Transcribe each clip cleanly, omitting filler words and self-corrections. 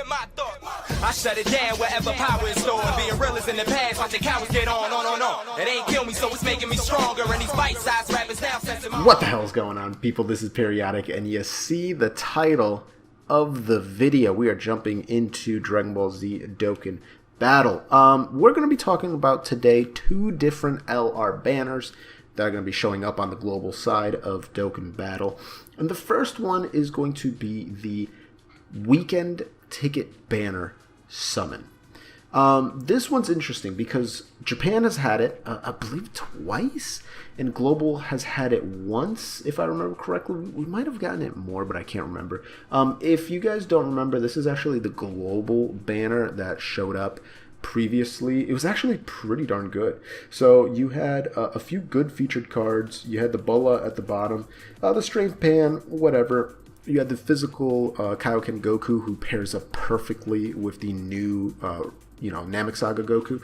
my thoughts. I shut it down wherever power is stored. Being real is in the past, watching cowards get on. It ain't kill me, so it's making me stronger. And these bite-sized rappers now sensing my... What the hell is going on, people? This is Periodic, and you see the title of the video. We are jumping into Dragon Ball Z Dokkan Battle. We're going to be talking about today two different LR banners that are going to be showing up on the global side of Dokkan Battle. And the first one is going to be the Weekend Ticket Banner Summon. This one's interesting because Japan has had it, I believe, twice, and Global has had it once, if I remember correctly. We might have gotten it more, but I can't remember. If you guys don't remember, this is actually the Global banner that showed up previously. It was actually pretty darn good. So you had a few good featured cards. You had the Bola at the bottom, the Strength Pan, whatever. You had the physical Kaioken Goku, who pairs up perfectly with the new Namek Saga Goku.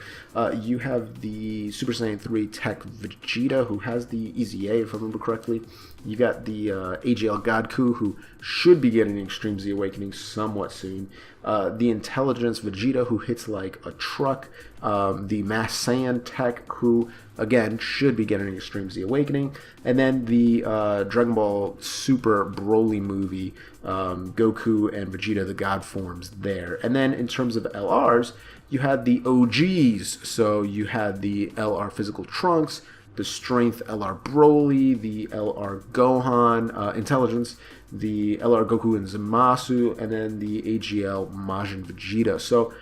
You have the Super Saiyan 3 Tech Vegeta, who has the EZA, if I remember correctly. You got the AGL Godku, who should be getting Extreme Z Awakening somewhat soon. The Intelligence Vegeta, who hits like a truck. The Mass Saiyan Tech, who, again, should be getting Extreme Z Awakening. And then the Dragon Ball Super Broly movie, Goku and Vegeta, the God forms there. And then in terms of LRs, you had the OGs. So you had the LR Physical Trunks, the Strength LR Broly, the LR Gohan Intelligence, the LR Goku and Zamasu, and then the AGL Majin Vegeta. So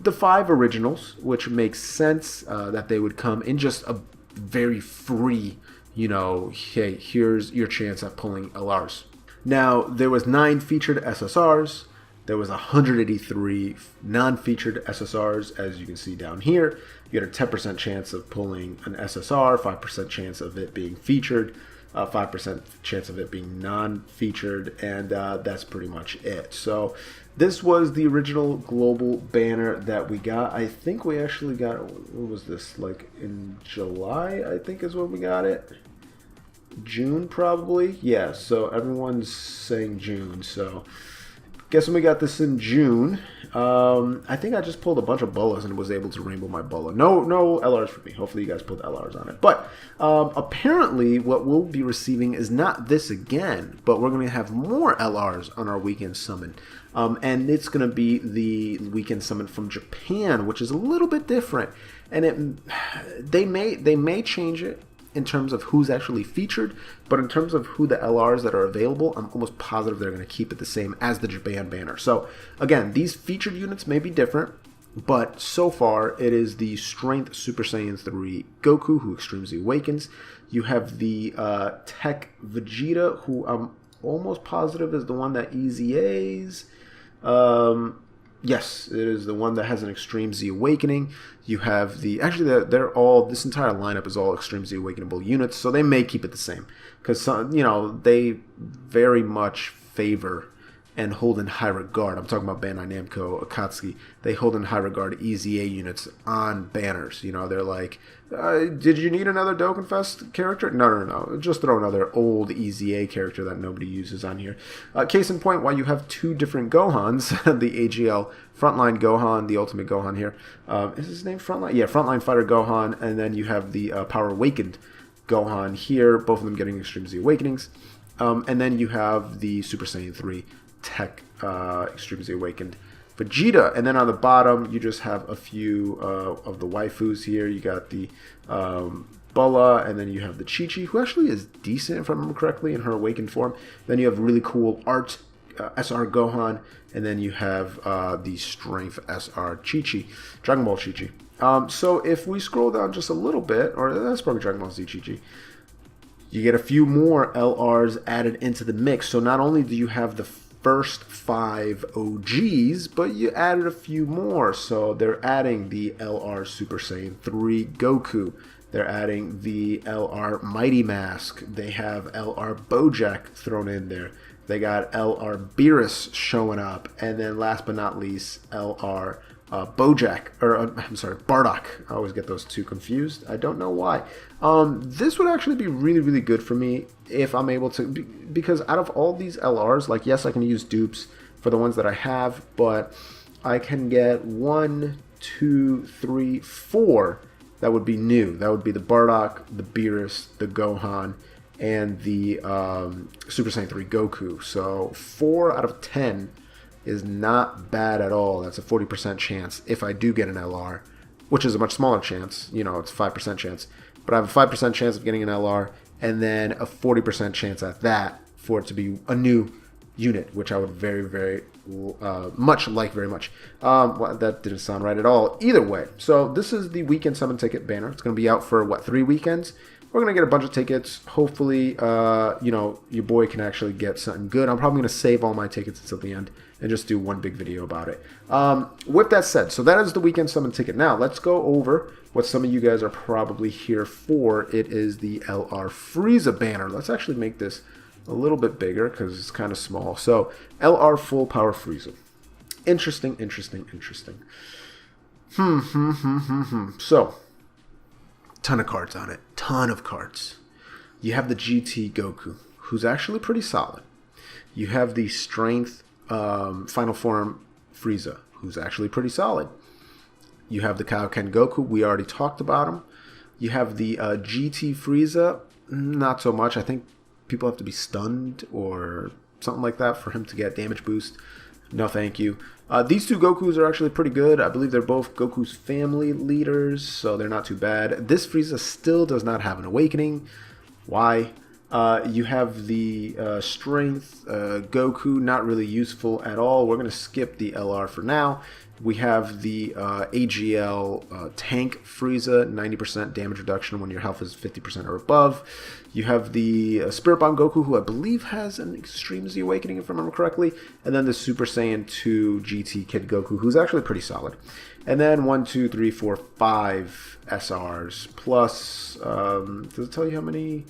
the five originals, which makes sense that they would come in just a very free, hey, here's your chance at pulling LRs. Now, there was 9 featured SSRs. There was 183 non-featured SSRs, as you can see down here. You had a 10% chance of pulling an SSR, 5% chance of it being featured, 5% chance of it being non-featured, and that's pretty much it. So this was the original global banner that we got. I think we actually got, what was this, like in July, I think is when we got it. June, probably. Yeah, so everyone's saying June, so guessing we got this in June. I think I just pulled a bunch of Bolas and was able to rainbow my Bola. No LRs for me. Hopefully you guys pulled LRs on it. But apparently what we'll be receiving is not this again, but we're going to have more LRs on our weekend summon. And it's going to be the weekend summon from Japan, which is a little bit different. And they may change it in terms of who's actually featured, but in terms of who the LRs that are available, I'm almost positive they're going to keep it the same as the Japan banner. So again, these featured units may be different, but so far it is the Strength Super Saiyan 3 Goku, who Extreme Z Awakens. You have the Tech Vegeta, who I'm almost positive is the one that EZAs. Yes, it is the one that has an Extreme Z Awakening. You have the, actually they're all, this entire lineup is all Extreme Z Awakenable units, so they may keep it the same. Because, they very much favor and hold in high regard. I'm talking about Bandai Namco, Akatsuki. They hold in high regard EZA units on banners. They're like, did you need another Dokkan Fest character? No. Just throw another old EZA character that nobody uses on here. Case in point, why you have two different Gohans, the AGL Frontline Gohan, the Ultimate Gohan here. Is his name Frontline? Yeah, Frontline Fighter Gohan, and then you have the Power Awakened Gohan here, both of them getting Extreme Z Awakenings. And then you have the Super Saiyan 3 Tech Extreme Z Awakened Vegeta, and then on the bottom you just have a few of the waifus here. You got the Bola, and then you have the Chi-Chi, who actually is decent if I remember correctly in her awakened form. Then you have really cool art SR Gohan, and then you have the Strength SR Chi-Chi, Dragon Ball Chi-Chi. So if we scroll down just a little bit, or that's probably Dragon Ball Z Chi-Chi, you get a few more LRs added into the mix. So not only do you have the first 5 OGs, but you added a few more. So they're adding the LR Super Saiyan 3 Goku. They're adding the LR Mighty Mask. They have LR Bojack thrown in there. They got LR Beerus showing up. And then last but not least, LR Bardock. I always get those two confused. I don't know why. This would actually be really, really good for me if I'm able to, because out of all these LRs, like, yes, I can use dupes for the ones that I have, but I can get 1, 2, 3, 4 that would be new. That would be the Bardock, the Beerus, the Gohan, and the Super Saiyan 3 Goku. So 4 out of 10 is not bad at all. That's a 40% chance if I do get an LR, which is a much smaller chance. You know, it's a 5% chance. But I have a 5% chance of getting an LR, and then a 40% chance at that for it to be a new unit, which I would very, very much like very much. Well, that didn't sound right at all. Either way, so this is the weekend summon ticket banner. It's going to be out for, what, 3 weekends? We're going to get a bunch of tickets. Hopefully, you know, your boy can actually get something good. I'm probably going to save all my tickets until the end and just do one big video about it. With that said, so that is the weekend summon ticket. Now, let's go over what some of you guys are probably here for. It is the LR Frieza banner. Let's actually make this a little bit bigger because it's kind of small. So, LR Full Power Frieza. Interesting, interesting, interesting. So, ton of cards on it. Ton of cards. You have the GT Goku, who's actually pretty solid. You have the Strength Final Form Frieza, who's actually pretty solid. You have the Kaioken Goku. We already talked about him. You have the GT Frieza. Not so much. I think people have to be stunned or something like that for him to get damage boost. No, thank you. These two Gokus are actually pretty good. I believe they're both Goku's family leaders, so they're not too bad. This Frieza still does not have an awakening. Why? You have the Strength Goku, not really useful at all. We're going to skip the LR for now. We have the AGL Tank Frieza, 90% damage reduction when your health is 50% or above. You have the Spirit Bomb Goku, who I believe has an Extreme Z Awakening, if I remember correctly. And then the Super Saiyan 2 GT Kid Goku, who's actually pretty solid. And then 1, 2, 3, 4, 5 SRs. Plus, does it tell you how many?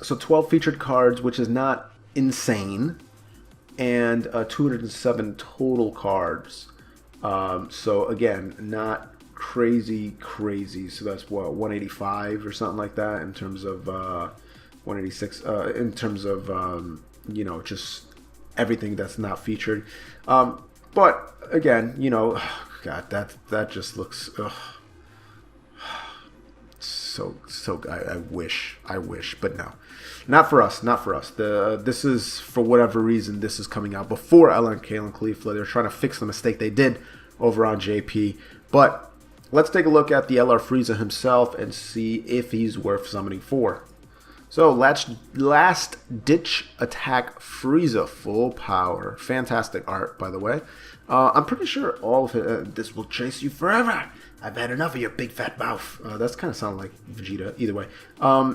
So 12 featured cards, which is not insane. And 207 total cards. So again, not crazy. So that's what, 185 or something like that in terms of 186 in terms of you know, just everything that's not featured. But again, you know, God, that just looks so I wish, but no. Not for us. This is, for whatever reason, this is coming out before Ellen and Kalen Caulifla. They're trying to fix the mistake they did over on JP. But let's take a look at the LR Frieza himself and see if he's worth summoning for. So, last ditch attack Frieza, full power. Fantastic art, by the way. I'm pretty sure all of it, this will chase you forever. I've had enough of your big fat mouth. That's kind of sound like Vegeta. Either way.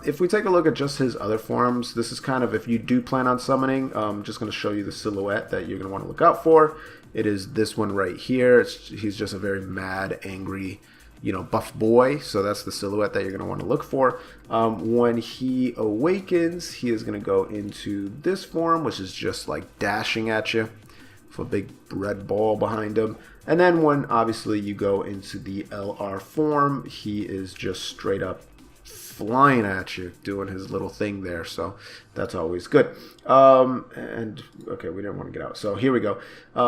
If we take a look at just his other forms, this is kind of, if you do plan on summoning, I'm just going to show you the silhouette that you're going to want to look out for. It is this one right here. He's just a very mad, angry, you know, buff boy. So that's the silhouette that you're going to want to look for. When he awakens, he is going to go into this form, which is just like dashing at you. A big red ball behind him. And then when obviously you go into the LR form, he is just straight up flying at you, doing his little thing there. So that's always good. And okay, we didn't want to get out. So here we go.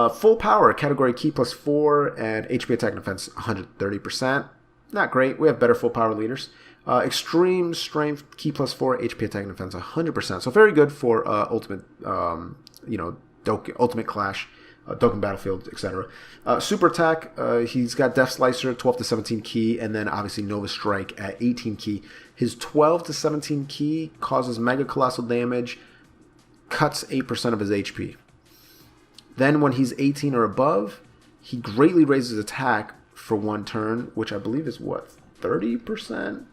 Full power, category key +4, and HP attack and defense 130%. Not great. We have better full power leaders. Extreme strength, key +4, HP attack and defense 100%. So very good for ultimate, you know, Ultimate Clash, Dokkan Battlefield, etc. Super attack, he's got Death Slicer, 12 to 17 key, and then obviously Nova Strike at 18 key. His 12 to 17 key causes Mega Colossal damage, cuts 8% of his HP. Then when he's 18 or above, he greatly raises attack for 1 turn, which I believe is what, 30%?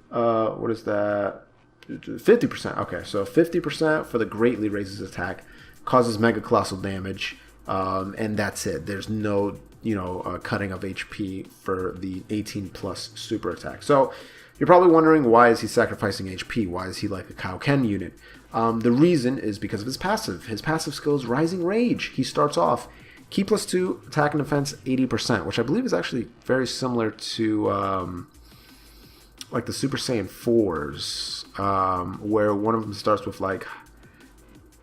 What is that? 50%. Okay, so 50% for the greatly raises attack. Causes Mega Colossal damage, and that's it. There's no, you know, cutting of HP for the 18 plus super attack. So you're probably wondering, why is he sacrificing HP? Why is he like a Kaioken unit? The reason is because of his passive. His passive skill is Rising Rage. He starts off key +2, attack and defense 80%, which I believe is actually very similar to like the Super Saiyan 4s, where one of them starts with like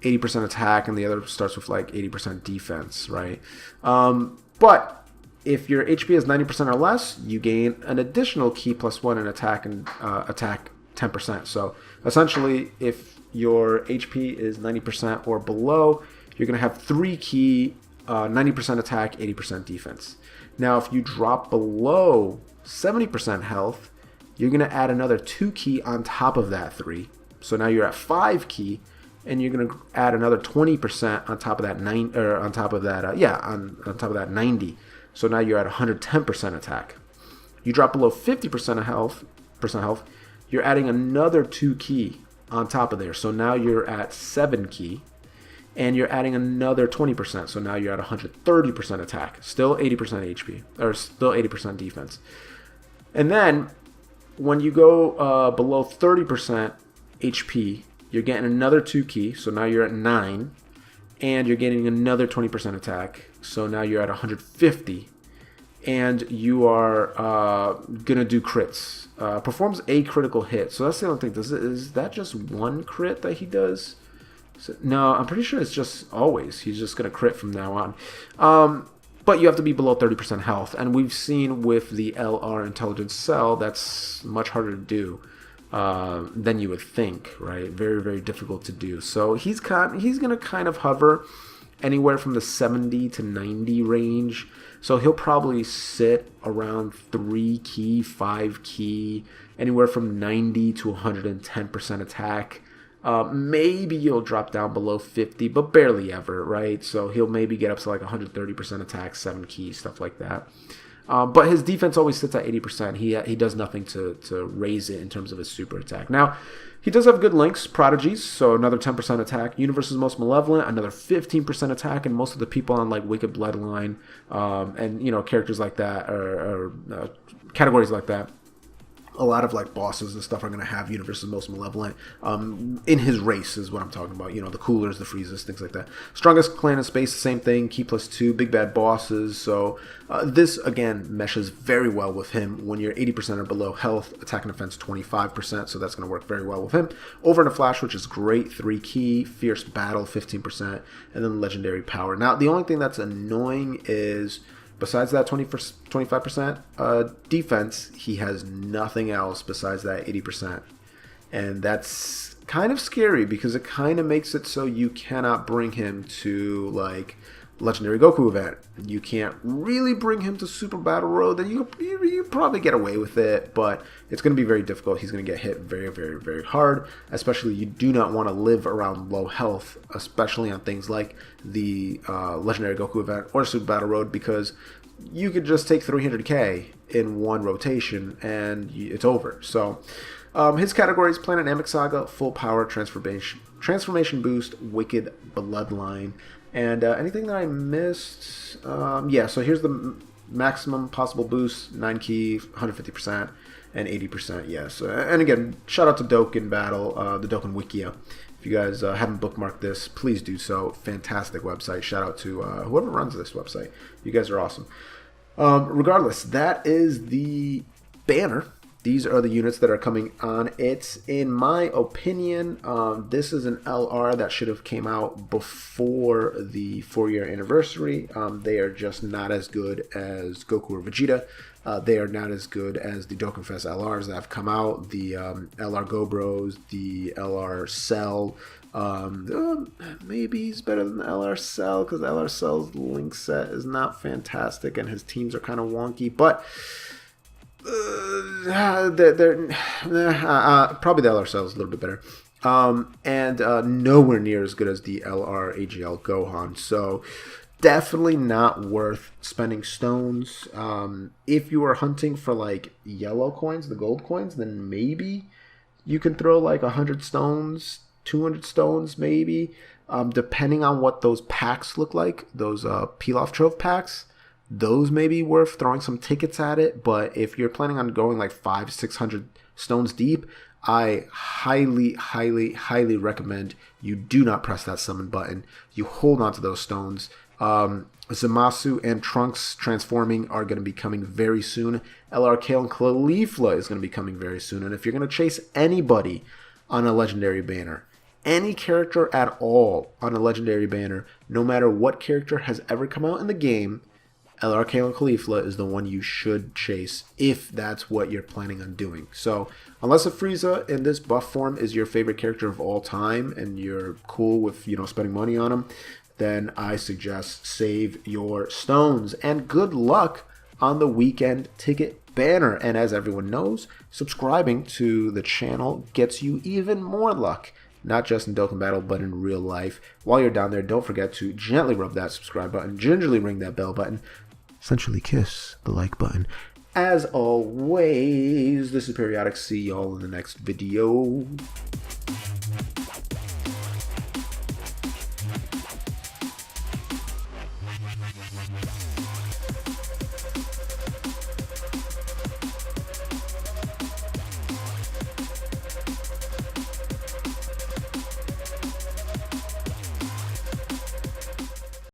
80% attack, and the other starts with like 80% defense, right? But if your HP is 90% or less, you gain an additional ki +1 in attack and attack 10%. So essentially, if your HP is 90% or below, you're going to have 3 ki, 90% attack, 80% defense. Now, if you drop below 70% health, you're going to add another 2 ki on top of that 3. So now you're at 5 ki, and you're going to add another 20% on top of that on top of that 90. So now you're at 110% attack. You drop below 50% of health, you're adding another 2 ki on top of there. So now you're at 7 ki, and you're adding another 20%. So now you're at 130% attack. Still 80% HP, or still 80% defense. And then when you go below 30% HP, you're getting another 2 ki. So now you're at 9, and you're getting another 20% attack. So now you're at 150. And you are going to do crits. Performs a critical hit. So that's the only thing. Is that just one crit that he does? No, I'm pretty sure it's just always. He's just going to crit from now on. But you have to be below 30% health. And we've seen with the LR Intelligence Cell, that's much harder to do than you would think, right? Very, very difficult to do. So he's going to kind of hover anywhere from the 70 to 90 range. So he'll probably sit around 3 ki, 5 ki, anywhere from 90 to 110% attack. Maybe he'll drop down below 50, but barely ever, right? So he'll maybe get up to like 130% attack, 7 ki, stuff like that. But his defense always sits at 80%. He does nothing to raise it in terms of his super attack. Now, he does have good links, prodigies, so another 10% attack. Universe's Most Malevolent, another 15% attack, and most of the people on like Wicked Bloodline, and characters like that, or categories like that, a lot of like bosses and stuff are going to have Universe's Most Malevolent in his race is what I'm talking about. The Coolers, the Friezas, things like that. Strongest clan in space, the same thing. Ki +2, big bad bosses. So this, again, meshes very well with him. When you're 80% or below health, attack and defense 25%, so that's going to work very well with him. Over in a Flash, which is great, 3 ki. Fierce Battle, 15%. And then Legendary Power. Now, the only thing that's annoying is, besides that 25% defense, he has nothing else besides that 80%. And that's kind of scary because it kind of makes it so you cannot bring him to like Legendary Goku event. You can't really bring him to Super Battle Road. Then you probably get away with it, but it's going to be very difficult. He's going to get hit very, very, very hard. Especially, you do not want to live around low health, especially on things like the Legendary Goku event or Super Battle Road, because you could just take 300k in one rotation and it's over. So his categories: Planet Namek Saga, Full Power, Transformation Boost, Wicked Bloodline. And anything that I missed? So here's the maximum possible boost: 9 ki, 150%, and 80%. Yes. And again, shout out to Dokkan Battle, the Dokkan Wikia. If you guys haven't bookmarked this, please do so. Fantastic website. Shout out to whoever runs this website. You guys are awesome. Regardless, that is the banner. These are the units that are coming on it. In my opinion, this is an LR that should have came out before the 4-year anniversary. They are just not as good as Goku or Vegeta. They are not as good as the Dokkan Fest LRs that have come out. The LR Gobros, the LR Cell. Maybe he's better than the LR Cell because LR Cell's link set is not fantastic and his teams are kind of wonky. But they're probably the LR Cell is a little bit better. And nowhere near as good as the LR AGL Gohan. So definitely not worth spending stones. If you are hunting for like yellow coins, the gold coins, then maybe you can throw like 100 stones, 200 stones maybe, depending on what those packs look like, those Pilaf Trove packs. Those may be worth throwing some tickets at it, but if you're planning on going like 500-600 stones deep, I highly, highly, highly recommend you do not press that summon button. You hold on to those stones. Zamasu and Trunks transforming are going to be coming very soon. LR Kale and Caulifla is going to be coming very soon. And if you're going to chase anybody on a legendary banner, any character at all on a legendary banner, no matter what character has ever come out in the game, LRK on Caulifla is the one you should chase if that's what you're planning on doing. So unless a Frieza in this buff form is your favorite character of all time and you're cool with, spending money on him, then I suggest save your stones. And good luck on the weekend ticket banner. And as everyone knows, subscribing to the channel gets you even more luck. Not just in Dokkan Battle, but in real life. While you're down there, don't forget to gently rub that subscribe button, gingerly ring that bell button, essentially kiss the like button. As always, this is Periodic. See y'all in the next video.